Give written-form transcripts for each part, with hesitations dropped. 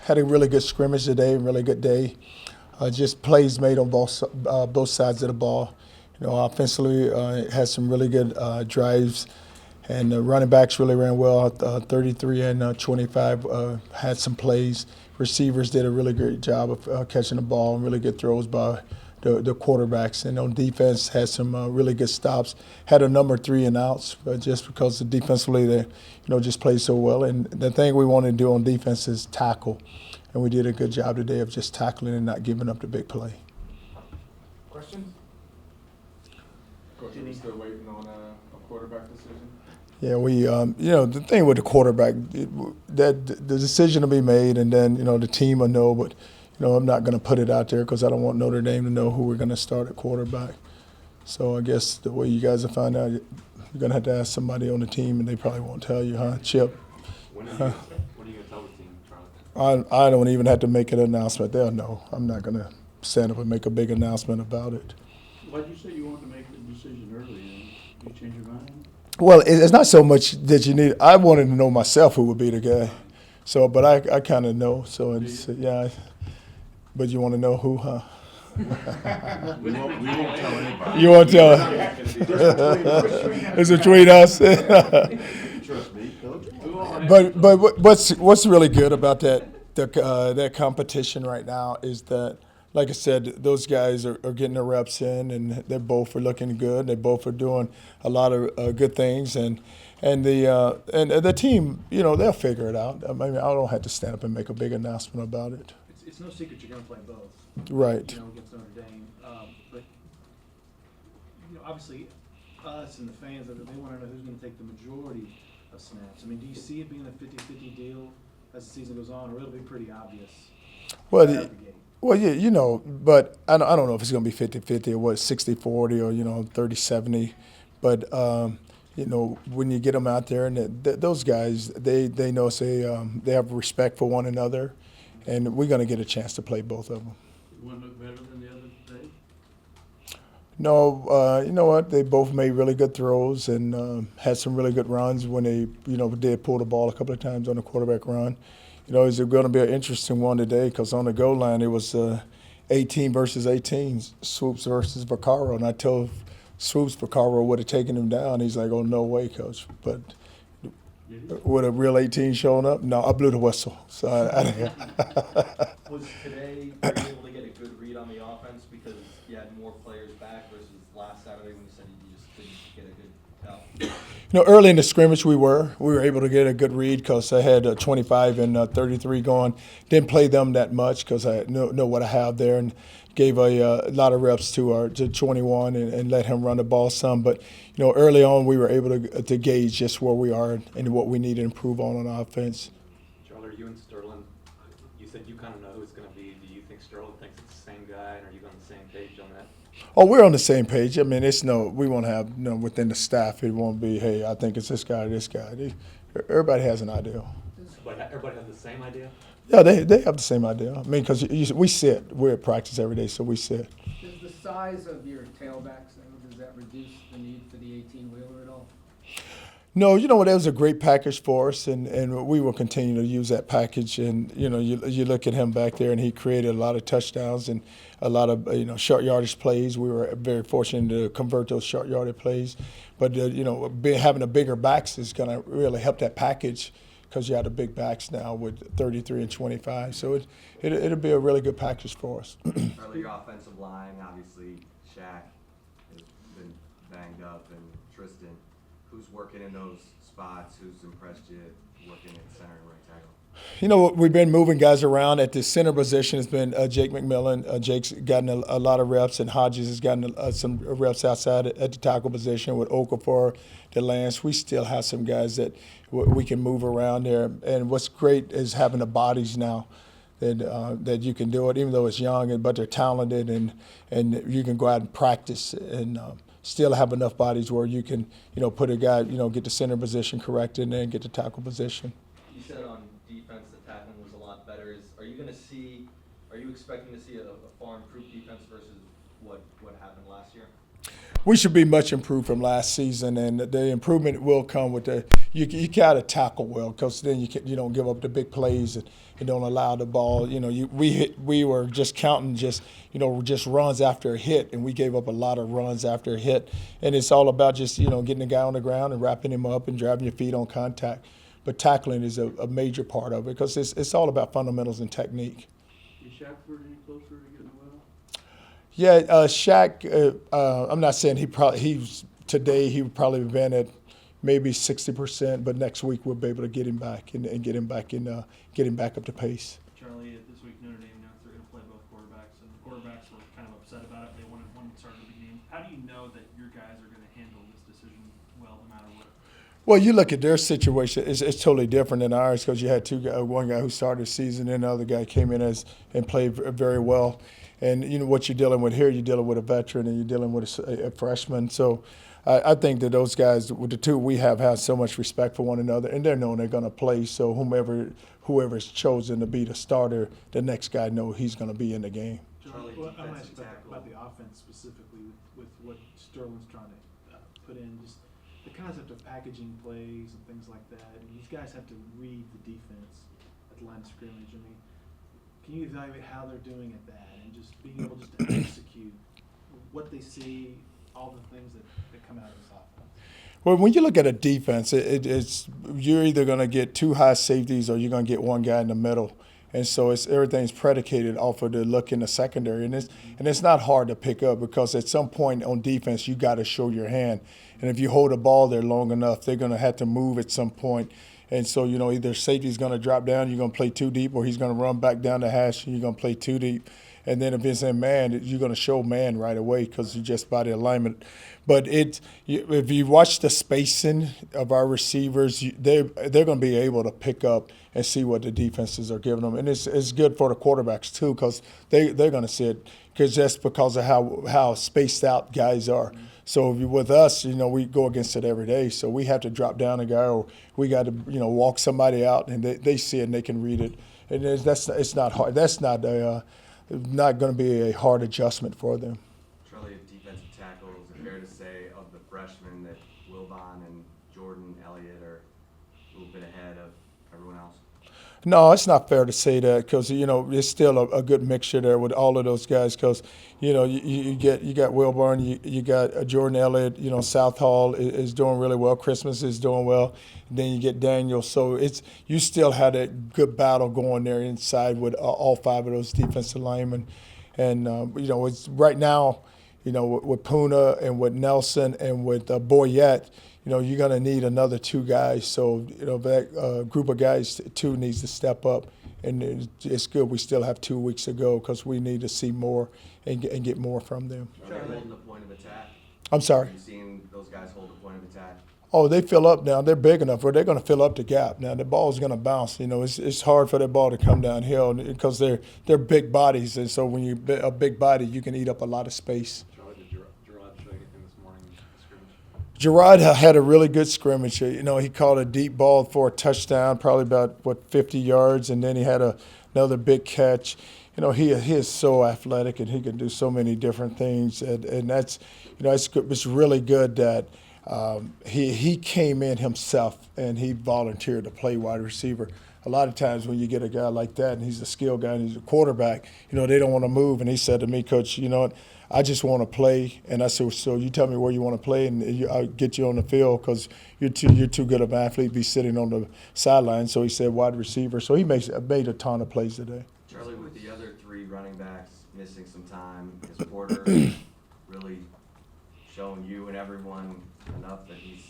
had a really good scrimmage today, really good day. Just plays made on both sides of the ball. Offensively, had some really good drives, and the running backs really ran well. 33 and 25 had some plays. Receivers did a really great job of catching the ball, and really good throws by the quarterbacks. And on defense, had some really good stops. Had a number 3 and outs, but just because the defensively they, just played so well. And the thing we want to do on defense is tackle, and we did a good job today of just tackling and not giving up the big play. Questions? Coach, are we still waiting on a quarterback decision? Yeah, we, the thing with the quarterback, that the decision will be made, and then, the team will know. But, I'm not going to put it out there because I don't want Notre Dame to know who we're going to start at quarterback. So I guess the way you guys will find out, you're going to have to ask somebody on the team, and they probably won't tell you, huh, Chip? When are you going to tell the team, Charlie? I don't even have to make an announcement. They'll know. I'm not going to stand up and make a big announcement about it. Why did you say you wanted to make the decision early? You change your mind? Well, it's not so much that you need. I wanted to know myself who would be the guy. So, but I kind of know. So it's yeah. But you want to know who, huh? We won't tell anybody. You won't tell. It's between us. Trust me. But what's really good about that competition right now is that, like I said, those guys are getting their reps in, and they both are looking good. They both are doing a lot of good things, and the team, they'll figure it out. I mean, I don't have to stand up and make a big announcement about it. It's no secret you're going to play both. Right. Against Notre Dame, but obviously, us and the fans, they want to know who's going to take the majority of snaps. I mean, do you see it being a 50-50 deal as the season goes on, or it'll be pretty obvious? Well, yeah, but I don't know if it's going to be 50-50 or what, 60-40 or 30-70. But when you get them out there, and those guys, they know, they have respect for one another, and we're going to get a chance to play both of them. One look better than the other day? No, you know what? They both made really good throws and had some really good runs when they, did pull the ball a couple of times on the quarterback run. It's going to be an interesting one today because on the goal line it was 18 versus 18, Swoops versus Vaccaro. And I told Swoops Vaccaro would have taken him down. He's like, oh, no way, Coach. But would a real 18 showing up? No, I blew the whistle. So Was today, were you able to get a good read on the offense because you had more players back versus last Saturday when you said you just couldn't get a good tell? Early in the scrimmage we were able to get a good read because I had 25 and 33 going. Didn't play them that much because I know what I have there, and gave a lot of reps to 21 and let him run the ball some. But early on we were able to gauge just where we are and what we need to improve on offense. Charlie, you and Sterling, you said you kind of know who it's going to be. Do you think Sterling thinks it's the same guy, and are you on the same page on that? Oh, we're on the same page. I mean, we won't have within the staff. It won't be, hey, I think it's this guy or this guy. Everybody has an idea. But everybody has the same idea? Yeah, they have the same idea. I mean, because we sit. We're at practice every day, so we sit. Does the size of your tailbacks, does that reduce the need for the 18-wheeler at all? No, that was a great package for us, and we will continue to use that package. And, you look at him back there, and he created a lot of touchdowns and a lot of, short yardage plays. We were very fortunate to convert those short yardage plays. But, having the bigger backs is going to really help that package because you have the big backs now with 33 and 25. So it'll be a really good package for us. Early your offensive line, obviously, Shaq has been banged up, and Tristan. Who's working in those spots? Who's impressed you working at center and right tackle? We've been moving guys around. At the center position has been Jake McMillan. Jake's gotten a lot of reps, and Hodges has gotten some reps outside at the tackle position with Okafor, DeLance. We still have some guys that we can move around there. And what's great is having the bodies now that you can do it, even though it's young, but they're talented, and you can go out and practice and still have enough bodies where you can, put a guy, get the center position corrected and then get the tackle position. You said on defense the tackling was a lot better. Are you expecting to see a far improved defense versus what happened last year? we should be much improved from last season, and the improvement will come with you got to tackle well, because then you don't give up the big plays and you don't allow the ball. We were just counting just runs after a hit, and we gave up a lot of runs after a hit, and it's all about just getting the guy on the ground and wrapping him up and driving your feet on contact. But tackling is a major part of it, because it's all about fundamentals and technique. Is Shackford any closer to getting well? Yeah, Shaq. I'm not saying today he would probably have been at maybe 60%, but next week we'll be able to get him back and get him back up to pace. Charlie, this week Notre Dame announced they're going to play both quarterbacks, and the quarterbacks were kind of upset about it. They wanted one to start of the game. How do you know that your guys are going to handle this decision well, no matter what? Well, you look at their situation; it's totally different than ours, because you had one guy who started the season, and the other guy came in and played very well. And what you're dealing with here, you're dealing with a veteran, and you're dealing with a freshman. So I think that those guys, with the two we have so much respect for one another, and they're knowing they're going to play. So whoever's chosen to be the starter, the next guy knows he's going to be in the game. Charlie, Well, I'm defensive asking tackle. about the offense specifically with what Sterling's trying to put in, just the concept of packaging plays and things like that. And these guys have to read the defense at the line of scrimmage. I mean, can you evaluate how they're doing at that, and just being able just to execute what they see, all the things that come out of this offense? Well, when you look at a defense, it's you're either going to get two high safeties or you're going to get one guy in the middle. And so everything's predicated off of the look in the secondary. And it's not hard to pick up, because at some point on defense, you got to show your hand. And if you hold the ball there long enough, they're going to have to move at some point. And so, either safety's going to drop down, you're going to play too deep, or he's going to run back down the hash and you're going to play too deep. And then if it's in man, you're going to show man right away, because you just by the alignment. But if you watch the spacing of our receivers, they're going to be able to pick up and see what the defenses are giving them. And it's good for the quarterbacks too, because they're going to see it, because that's because of how spaced out guys are. So with us, we go against it every day. So we have to drop down a guy, or we got to walk somebody out, and they see it and they can read it. And it's not hard. That's not going to be a hard adjustment for them. Charlie, at defensive tackle, is it fair to say of the freshmen that Wilbon and Jordan Elliott are a little bit ahead of everyone else? No, it's not fair to say that, because it's still a good mixture there with all of those guys. Because you got Wilburn, you got Jordan Elliott. South Hall is doing really well. Christmas is doing well. And then you get Daniel. So you still had a good battle going there inside with all five of those defensive linemen. And it's right now, with Puna and with Nelson and with Boyette, you're going to need another two guys. So, that group of guys, two needs to step up. And it's good we still have 2 weeks to go, because we need to see more and get more from them. Are they holding the point of attack? I'm sorry. Have you seen those guys hold the point of attack? Oh, they fill up now. They're big enough where they're going to fill up the gap. Now, the ball's going to bounce. It's hard for that ball to come downhill, because they're big bodies. And so when you're a big body, you can eat up a lot of space. Charlie, did Gerard show anything this morning in the scrimmage? Gerard had a really good scrimmage. He caught a deep ball for a touchdown, probably about 50 yards, and then he had another big catch. He is so athletic, and he can do so many different things, and that's it's really good that he came in himself and he volunteered to play wide receiver. A lot of times when you get a guy like that, and he's a skilled guy and he's a quarterback, they don't want to move. And he said to me, Coach, I just want to play. And I said, so you tell me where you want to play, and I'll get you on the field, because you're too good of an athlete to be sitting on the sideline. So he said wide receiver. So he made a ton of plays today. Charlie, with the other three running backs missing some time, is Porter really showing you and everyone enough that he's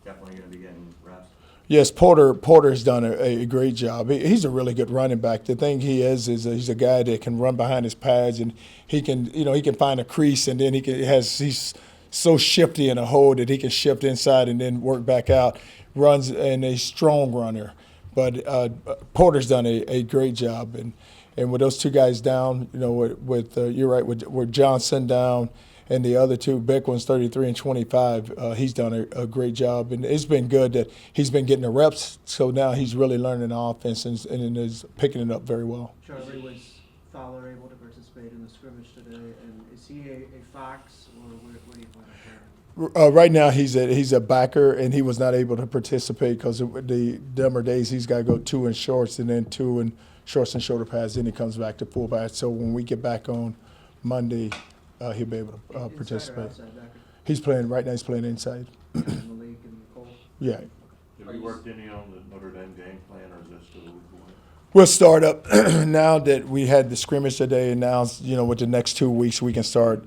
definitely going to be getting reps? Yes, Porter's done a great job. He's a really good running back. The thing he is he's a guy that can run behind his pads, and he can find a crease, and then he's so shifty in a hole that he can shift inside and then work back out. Runs, and a strong runner. But Porter's done a great job, and with those two guys down, you're right, with Johnson down, and the other two, Beckman's 33 and 25, he's done a great job. And it's been good that he's been getting the reps, so now he's really learning the offense and is picking it up very well. Charlie, was Fowler able to participate participate in the scrimmage today, and is he a Fox, or what do you want to hear? Right now, he's a backer, and he was not able to participate because the number of days he's got to go 2 in shorts and then 2 in shorts and shoulder pads. Then he comes back to fullback. So when we get back on Monday, he'll be able to Inside or participate. outside backer? He's playing right now. He's playing inside. In the league in Nicole? Yeah, Have you worked any on the Notre Dame game plan, or is that still a week away? we'll start up now that we had the scrimmage today, and now with the next 2 weeks we can start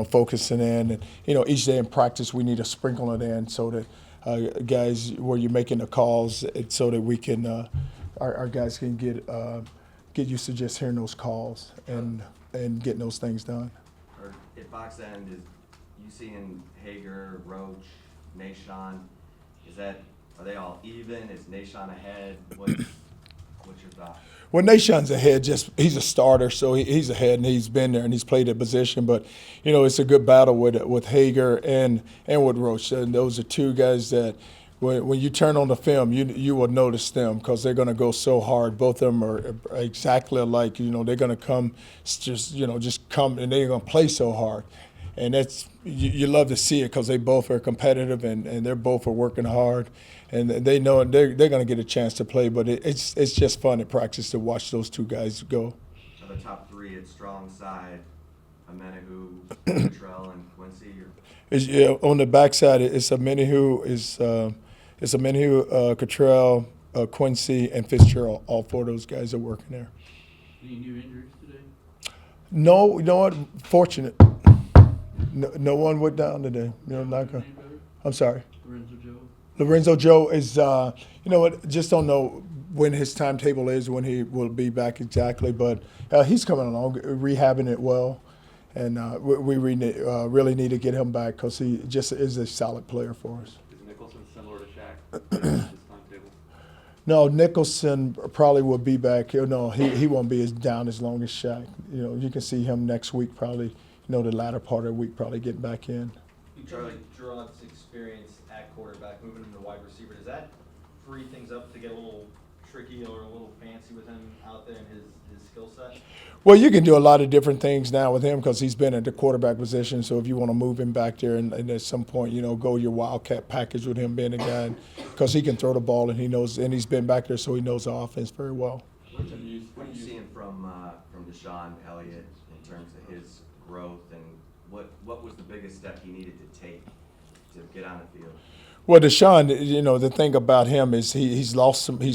focusing in, and each day in practice we need to sprinkle it in so that guys, where you're making the calls, so that we can our guys can get used to just hearing those calls and getting those things done. Or at Fox End, is you seeing Hager, Roach, Nashon? Are they all even? Is Nashon ahead? What's your thought? Well, Nashon's ahead. He's a starter, so he's ahead, and he's been there and he's played that position. But it's a good battle with Hager and with Roach. And those are two guys that when you turn on the film, you will notice them because they're going to go so hard. Both of them are exactly alike. They're going to come just come, and they're going to play so hard. And that's you love to see it because they both are competitive and they're both are working hard, and they know they're going to get a chance to play. But it's just fun at practice to watch those two guys go. Are the top three at strong side, Amenahu, Trell, and Quincy? On the backside, it's Amenahu, Cottrell, Quincy, and Fitzgerald. All four of those guys are working there. Any new injuries today? No, you know what? Fortunate. No one went down today. I'm sorry. Lorenzo Joe? Lorenzo Joe is, just don't know when his timetable is, when he will be back exactly, but he's coming along, rehabbing it well, and we really need to get him back because he just is a solid player for us. Is Nicholson similar to Shaq? His timetable? No, Nicholson probably will be back. No, he won't be as down as long as Shaq. You can see him next week probably, the latter part of the week probably getting back in. Charlie, Gerard's experience at quarterback, moving into wide receiver, does that free things up to get a little tricky or a little fancy with him out there in his skill set? Well, you can do a lot of different things now with him because he's been at the quarterback position. So if you want to move him back there and at some point, go your Wildcat package with him being a guy, because he can throw the ball and he knows, and he's been back there, so he knows the offense very well. What are you seeing from Deshaun Elliott in terms of his growth, and what was the biggest step he needed to take to get on the field? Well, Deshaun, the thing about him is he's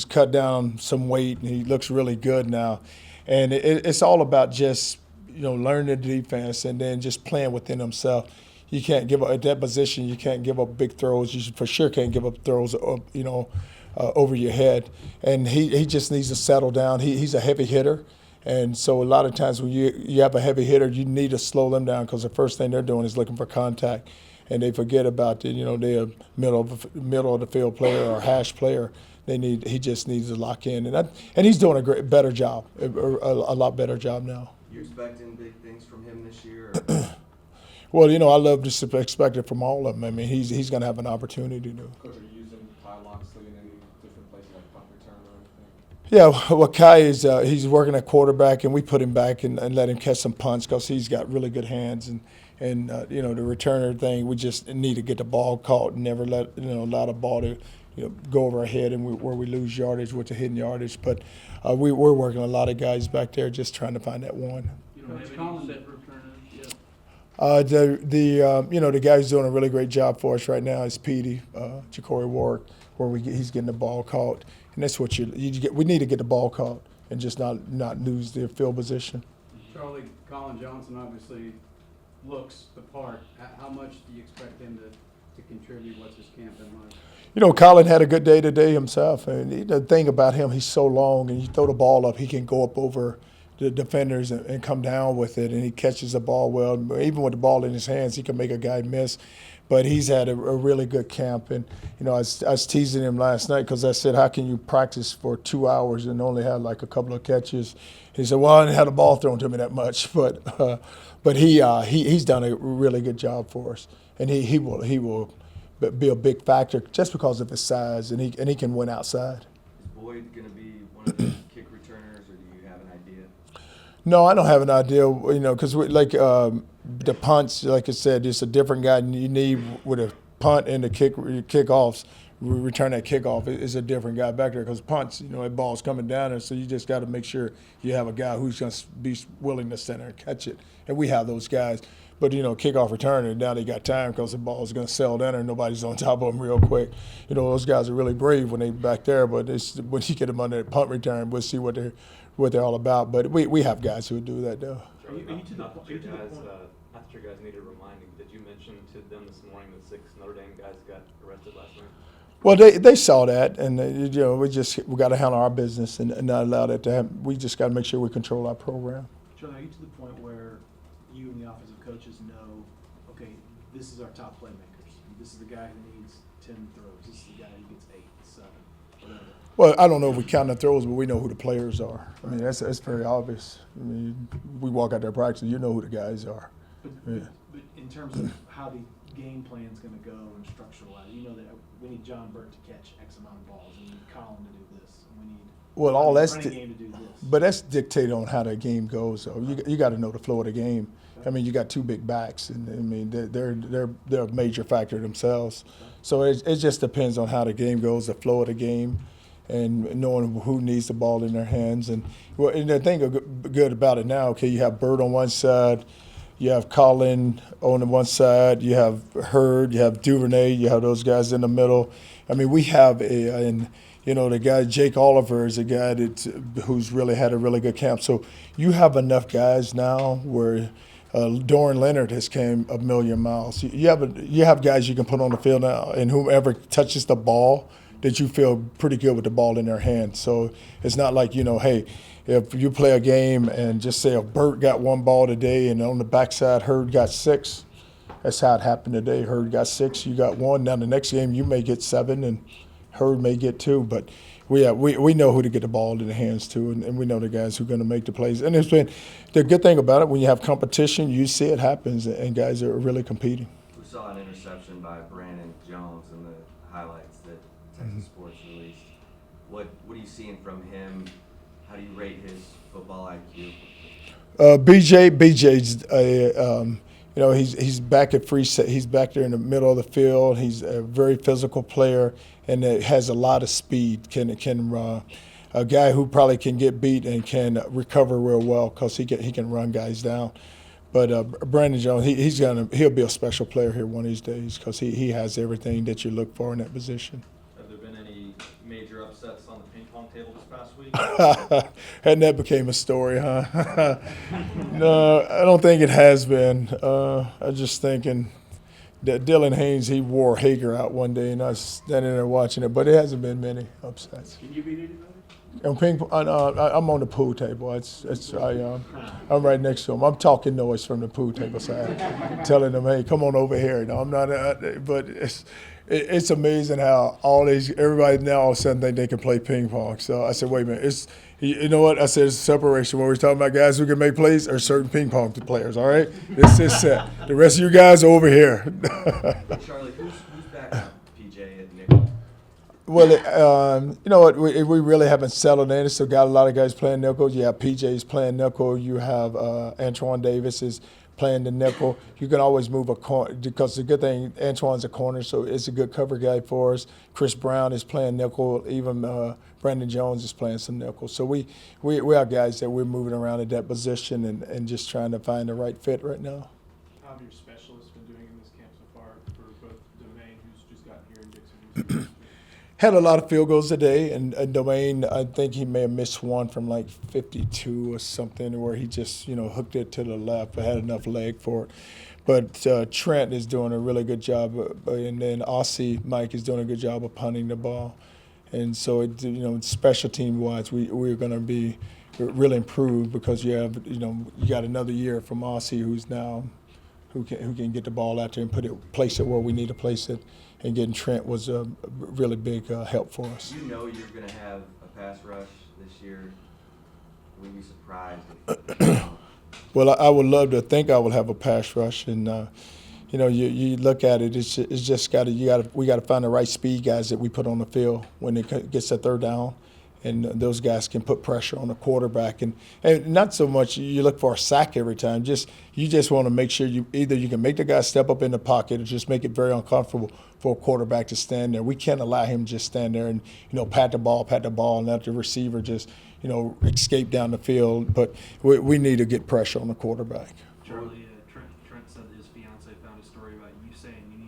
cut down some weight, and he looks really good now. And it's all about just, learning the defense and then just playing within himself. You can't give up at that position. You can't give up big throws. You for sure can't give up throws, over your head. And he just needs to settle down. He's a heavy hitter. And so a lot of times when you have a heavy hitter, you need to slow them down because the first thing they're doing is looking for contact. And they forget about they're a middle of the field player or hash player. He just needs to lock in, and he's doing a better job, a lot better job now. You expecting big things from him this year? Well, I love to expect it from all of them. I mean, he's going to have an opportunity to. Coach, are you using Kyle Loxley in any different places like punt return or anything? Yeah, well, Kai is he's working at quarterback, and we put him back and let him catch some punts because he's got really good hands, and the returner thing, we just need to get the ball caught and never allow the ball to go over our head and where we lose yardage with the hidden yardage. But we're working a lot of guys back there just trying to find that one. You don't have any set returners yet? The guy who's doing a really great job for us right now is Petey, Ja'Cory Ward, where he's getting the ball caught, and that's what you get. We need to get the ball caught and just not lose their field position. Charlie, Colin Johnson obviously looks the part. How much do you expect him to contribute? What's his camp been like? Colin had a good day today himself, and the thing about him, he's so long, and you throw the ball up, he can go up over the defenders and come down with it, and he catches the ball well. Even with the ball in his hands, he can make a guy miss. But he's had a really good camp, and I was teasing him last night because I said, "How can you practice for 2 hours and only have like a couple of catches?" He said, "Well, I didn't have the ball thrown to me that much, but he's done a really good job for us, and he will be a big factor just because of his size, and he can win outside." Is Boyd going to be one of the kick returners, or do you have an idea? No, I don't have an idea. You know, because the punts, like I said, it's a different guy you need with a punt and the kickoffs. Return that kickoff is a different guy back there because punts, you know, that ball's coming down, and so you just got to make sure you have a guy who's going to be willing to center and catch it, and we have those guys. But you know, kickoff return, and now they got time because the ball's going to settle down and nobody's on top of them real quick. You know, those guys are really brave when they back there, but it's when you get them on that punt return, we'll see what they're all about. But we have guys who do that though. Are you to the Not point- that you are you to the guys, point- not that you guys needed reminding, did you mention to them this morning that 6 Notre Dame guys got arrested last night? Well, they saw that, and you know, we got to handle our business and not allow that to happen. We just got to make sure we control our program. Charlie, are you to the point where you and the offensive coaches know, okay, this is our top playmakers. This is the guy who needs 10 throws. This is the guy who gets 8, 7, whatever. Well, I don't know if we count the throws, but we know who the players are. I mean, that's very obvious. I mean, we walk out there practicing, you know who the guys are. Yeah. But in terms of how the game plan's going to go and structural-wise, you know that we need John Burt to catch X amount of balls, and we need Colin to do this, and we need Well, all that's running game to do this. but that's dictated on how the game goes. So you got to know the flow of the game. I mean, you got 2 big backs, and I mean they're a major factor themselves. So it just depends on how the game goes, the flow of the game, and knowing who needs the ball in their hands. And the thing good about it now, okay, you have Bird on one side, you have Colin on the one side, you have Hurd, you have Duvernay, you have those guys in the middle. I mean, we have and you know, the guy Jake Oliver is a guy who's really had a really good camp. So you have enough guys now where Doran Leonard has came a million miles. You have guys you can put on the field now, and whoever touches the ball, that you feel pretty good with the ball in their hands. So it's not like, you know, hey, if you play a game and just say if Burt got 1 ball today and on the backside Hurd got 6, that's how it happened today. Hurd got 6, you got 1. Now the next game you may get 7 and Hurd may get 2, but we know who to get the ball in the hands to, and we know the guys who are going to make the plays. And it's been the good thing about it, when you have competition, you see it happens, and guys are really competing. We saw an interception by Brandon Jones in the highlights that Texas Sports released. What are you seeing from him? How do you rate his football IQ? BJ's you know, he's back at free set. He's back there in the middle of the field. He's a very physical player and has a lot of speed. A guy who probably can get beat and can recover real well because he can run guys down. But Brandon Jones, he'll be a special player here one of these days because he has everything that you look for in that position. Have there been any major upsets on the ping pong table this past week? And that became a story, huh? No, I don't think it has been. I'm just thinking that Dylan Haynes, he wore Hager out one day, and I was standing there watching it, but it hasn't been many upsets. Can you beat anybody? And I'm on the pool table. I'm right next to him. I'm talking noise from the pool table side, telling them, "Hey, come on over here." No, I'm not. But it's amazing how everybody now all of a sudden think they can play ping pong. So I said, "Wait a minute, you know what?" I said, "It's a separation. When we're talking about guys who can make plays, or certain ping pong players. All right, this is set. The rest of you guys are over here." Charlie, who's back up PJ at nickel? Well, you know what? We really haven't settled in. Still got a lot of guys playing nickel. You have PJ's playing nickel. You have Antoine Davis is playing the nickel. You can always move a corner because the good thing, Antoine's a corner, so it's a good cover guy for us. Chris Brown is playing nickel. Even Brandon Jones is playing some nickel. So we are guys that we're moving around at that position and just trying to find the right fit right now. How have your specialists been doing in this camp so far for both Domain, who's just gotten here, and Dixon, who's Had a lot of field goals today, and Domain, I think he may have missed one from like 52 or something, where he just, hooked it to the left, but had enough leg for it. But Trent is doing a really good job, and then Aussie Mike is doing a good job of punting the ball. And so, special team wise, we're going to be really improved because you have, you got another year from Aussie who can get the ball out there and place it where we need to place it. And getting Trent was a really big help for us. You know you're going to have a pass rush this year. Would you be surprised if Well, I would love to think I will have a pass rush, and you look at it. It's just we got to find the right speed guys that we put on the field when it gets to third down, and those guys can put pressure on the quarterback. And not so much you look for a sack every time. You just want to make sure you can make the guy step up in the pocket or just make it very uncomfortable for a quarterback to stand there. We can't allow him to just stand there and, pat the ball, and let the receiver just, escape down the field. But we need to get pressure on the quarterback. Charlie, Trent said that his fiance found a story about you saying you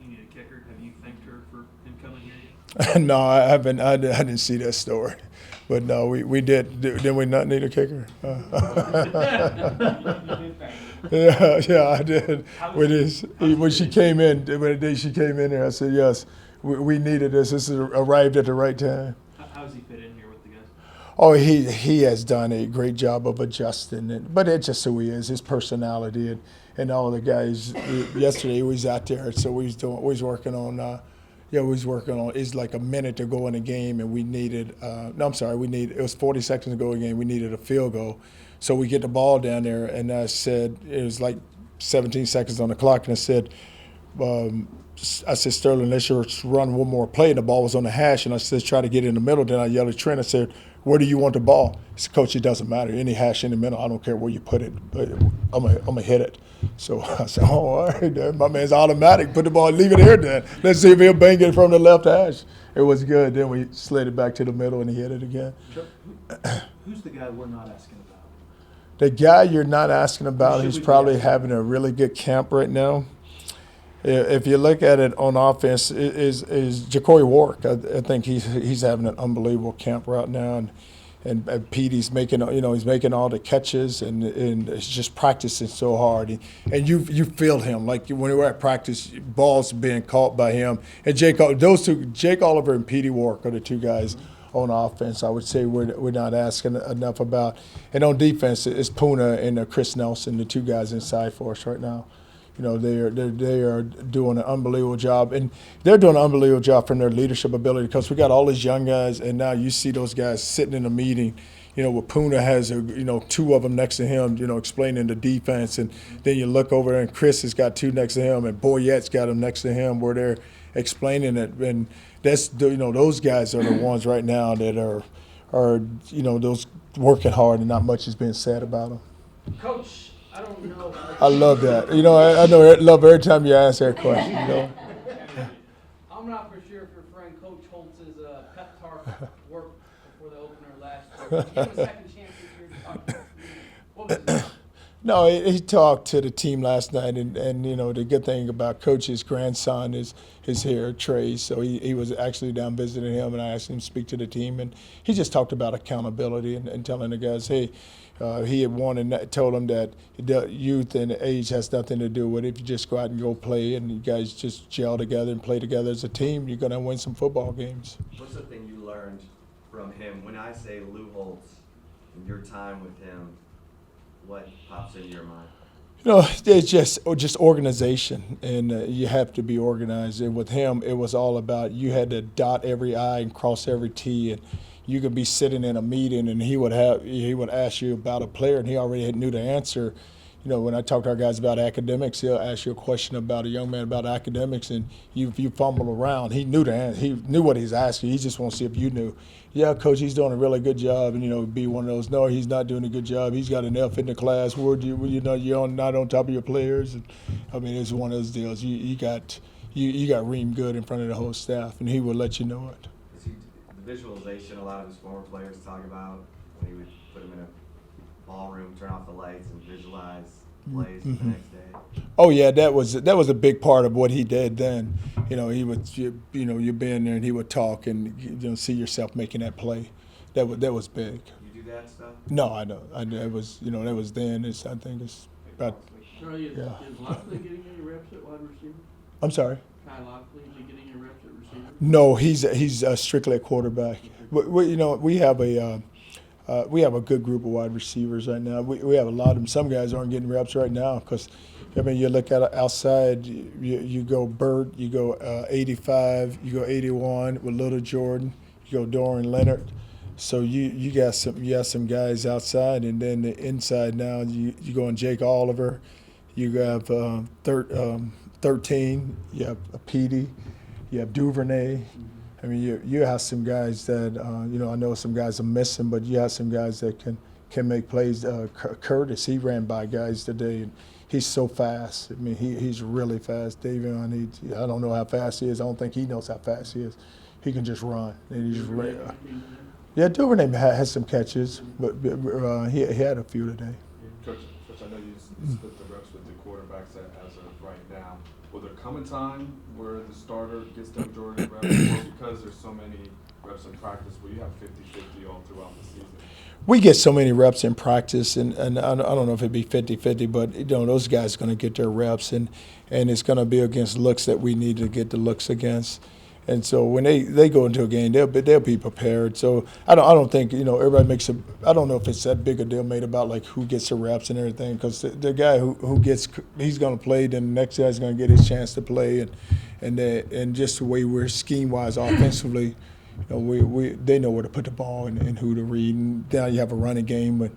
need a kicker. Have you thanked her for him coming here yet? No, I haven't. I didn't see that story, but no, we did. Didn't we not need a kicker? Yeah, I did. When she came in, the day she came in there, I said yes. We needed this. This has arrived at the right time. How does he fit in here with the guys? Oh, he has done a great job of adjusting, but it's just who he is, his personality, and all the guys. Yesterday he was out there, so we was working on. It's like a minute to go in the game, and we needed. It was 40 seconds to go in the game. We needed a field goal, so we get the ball down there, and I said it was like 17 seconds on the clock, and I said, Sterling, let's just run one more play. And the ball was on the hash, and I said, try to get in the middle. Then I yelled at Trent. I said, where do you want the ball? He said, Coach, it doesn't matter. Any hash in the middle, I don't care where you put it. But I'm gonna hit it. So I said, all right, then. My man's automatic. Put the ball, leave it here then. Let's see if he'll bang it from the left hash. It was good. Then we slid it back to the middle, and he hit it again. Who's the guy we're not asking about? The guy you're not asking about, Should he's we be probably asking? having a really good camp right now. If you look at it on offense, is Ja'Cory Warwick. I think he's having an unbelievable camp right now, and Petey's making he's making all the catches and it's just practicing so hard. And you feel him like when we were at practice, balls being caught by him and Jake Oliver and Petey Warwick are the two guys on offense. I would say we're not asking enough about. And on defense, it's Puna and Chris Nelson, the two guys inside for us right now. They are doing an unbelievable job, and they're doing an unbelievable job from their leadership ability because we got all these young guys, and now you see those guys sitting in a meeting. Where Puna has two of them next to him, explaining the defense, and then you look over there and Chris has got two next to him, and Boyette's got them next to him where they're explaining it, and that's those guys are the ones right now that are those working hard, and not much is being said about them. Coach, I don't know. I love that. I love every time you ask that question. I'm not for sure if your friend Coach Holtz's pep talk worked before the opener last year. Give him a second chance this year to talk to us. What was it? No, he talked to the team last night, and the good thing about Coach's grandson is here, Trey. So he was actually down visiting him, and I asked him to speak to the team, and he just talked about accountability and telling the guys, hey. He had won and told them that the youth and age has nothing to do with it. If you just go out and go play and you guys just gel together and play together as a team, you're going to win some football games. What's the thing you learned from him? When I say Lou Holtz and your time with him, what pops into your mind? It's just organization, and you have to be organized. And with him, it was all about you had to dot every I and cross every T, and you could be sitting in a meeting and he would ask you about a player and he already knew the answer. When I talk to our guys about academics, he'll ask you a question about a young man about academics, and you fumble around. He knew the answer. He knew what he's asking. He just wants to see if you knew. Yeah, Coach, he's doing a really good job, and be one of those. No, he's not doing a good job. He's got an F in the class. You're not on top of your players. And, it's one of those deals. You got ream good in front of the whole staff, and he will let you know it. The visualization a lot of his former players talk about when he would put them in a ballroom, turn off the lights, and visualize plays for the next day. Oh yeah, that was a big part of what he did then. He would you'd be in there and he would talk and see yourself making that play. That was big. You do that stuff? No, I don't. That was that was then. I think it's about. Charlie, is Yeah. Lockley getting any reps at wide receiver? I'm sorry. Kyle Lockley, is he getting any reps at receiver? No, he's strictly a quarterback. We have a good group of wide receivers right now. We have a lot of them. Some guys aren't getting reps right now because, you look at it outside, you go Burt, you go 85, you go 81 with Little Jordan, you go Dorian Leonard. So you got some guys outside, and then the inside now you go on Jake Oliver, you have 13, you have Petey, you have Duvernay. I mean, you have some guys that I know some guys are missing, but you have some guys that can make plays. Curtis, he ran by guys today, and he's so fast. I mean, he's really fast. Davion, I don't know how fast he is. I don't think he knows how fast he is. He can just run. And he just yeah, Duvernay has some catches, but he had a few today. Coach, I know you split the reps with the quarterbacks as of right now. Will there come a time where the starter gets the majority of reps, or because there's so many reps in practice, will you have 50-50 all throughout the season? We get so many reps in practice, and I don't know if it'd be 50-50, but those guys are going to get their reps, and it's going to be against looks that we need to get the looks against. And so when they go into a game, they'll be prepared. So I don't think everybody makes a. I don't know if it's that big a deal made about like who gets the reps and everything, because the guy who gets, he's going to play, then the next guy's going to get his chance to play, and just the way we're scheme wise offensively, they know where to put the ball and who to read. And now you have a running game, but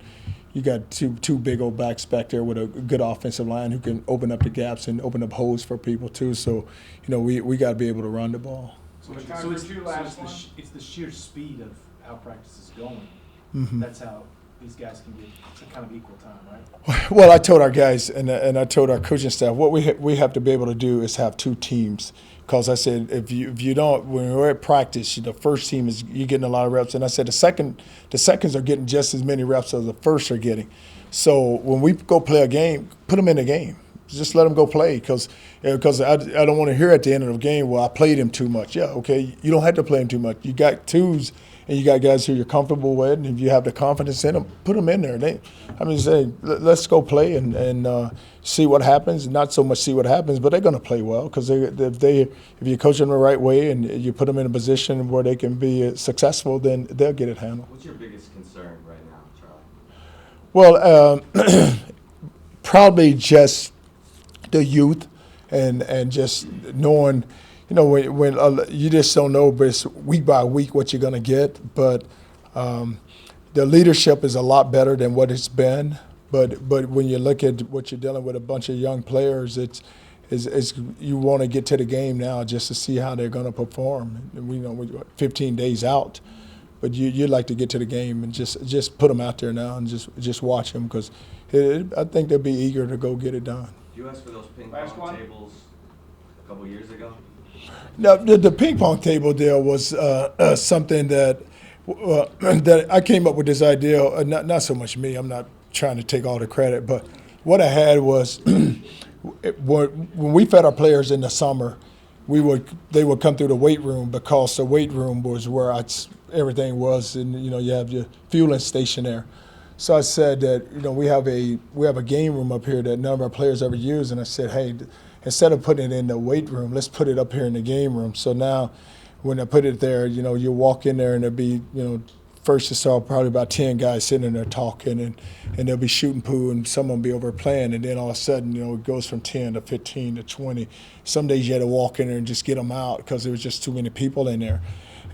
you got two big old backs back there with a good offensive line who can open up the gaps and open up holes for people too. So we got to be able to run the ball. So it's the sheer speed of how practice is going. Mm-hmm. That's how these guys can get kind of equal time, right? Well, I told our guys and I told our coaching staff what we have to be able to do is have two teams. Because I said if you don't, when we're at practice, the first team is you're getting a lot of reps, and I said the seconds are getting just as many reps as the first are getting. So when we go play a game, put them in the game. Just let them go play, because I don't want to hear at the end of the game, well, I played him too much. Yeah, okay, you don't have to play him too much. You got twos, and you got guys who you're comfortable with, and if you have the confidence in them, put them in there. Let's go play and see what happens. Not so much see what happens, but they're going to play well, because if you coach them the right way and you put them in a position where they can be successful, then they'll get it handled. What's your biggest concern right now, Charlie? Well, probably just the youth and just knowing, when you just don't know, but it's week by week what you're going to get. But the leadership is a lot better than what it's been. But when you look at what you're dealing with, a bunch of young players, it's you want to get to the game now just to see how they're going to perform. And we're 15 days out, but you'd like to get to the game and just put them out there now and just watch them, because I think they'll be eager to go get it done. You asked for those ping pong tables a couple years ago? No, the ping pong table deal was something that I came up with this idea. Not so much me. I'm not trying to take all the credit, but what I had was when we fed our players in the summer, they would come through the weight room, because the weight room was where everything was, and you have your fueling station there. So I said that we have a game room up here that none of our players ever use, and I said, hey, instead of putting it in the weight room, let's put it up here in the game room. So now, when I put it there, you walk in there and there'll be first you saw probably about 10 guys sitting in there talking, and they'll be shooting pool, and some of them be over playing, and then all of a sudden it goes from 10 to 15 to 20. Some days you had to walk in there and just get them out because there was just too many people in there.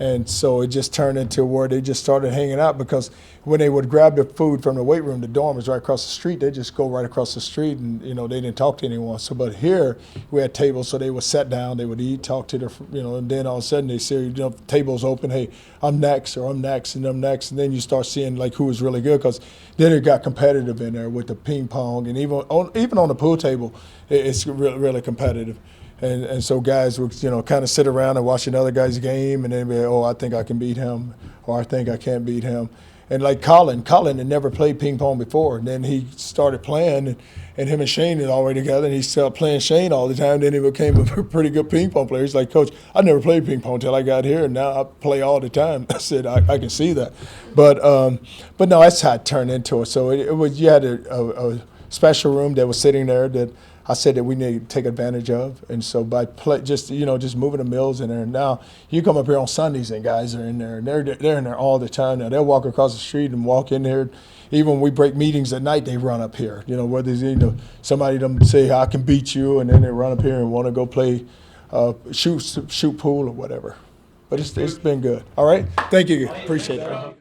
And so it just turned into where they just started hanging out, because when they would grab the food from the weight room, the dorm was right across the street. They just go right across the street, and they didn't talk to anyone. So, but here we had tables, so they would sit down, they would eat, talk to and then all of a sudden they say, tables open. Hey, I'm next, or I'm next, and I'm next, and then you start seeing like who was really good, because then it got competitive in there with the ping pong, and even on the pool table, it's really, really competitive. And so guys would, kind of sit around and watch another guy's game, and then be, oh, I think I can beat him, or I think I can't beat him. And like Colin had never played ping pong before. And then he started playing, and him and Shane had already together, and he started playing Shane all the time. Then he became a pretty good ping pong player. He's like, Coach, I never played ping pong until I got here, and now I play all the time. I said, I can see that. But no, that's how it turned into it. So it was, you had a special room that was sitting there that I said that we need to take advantage of, and so by just moving the mills in there. Now you come up here on Sundays and guys are in there, and they're in there all the time. Now they'll walk across the street and walk in there. Even when we break meetings at night, they run up here. Whether somebody them say I can beat you, and then they run up here and want to go play shoot pool or whatever. But it's been good. All right, thank you, appreciate it.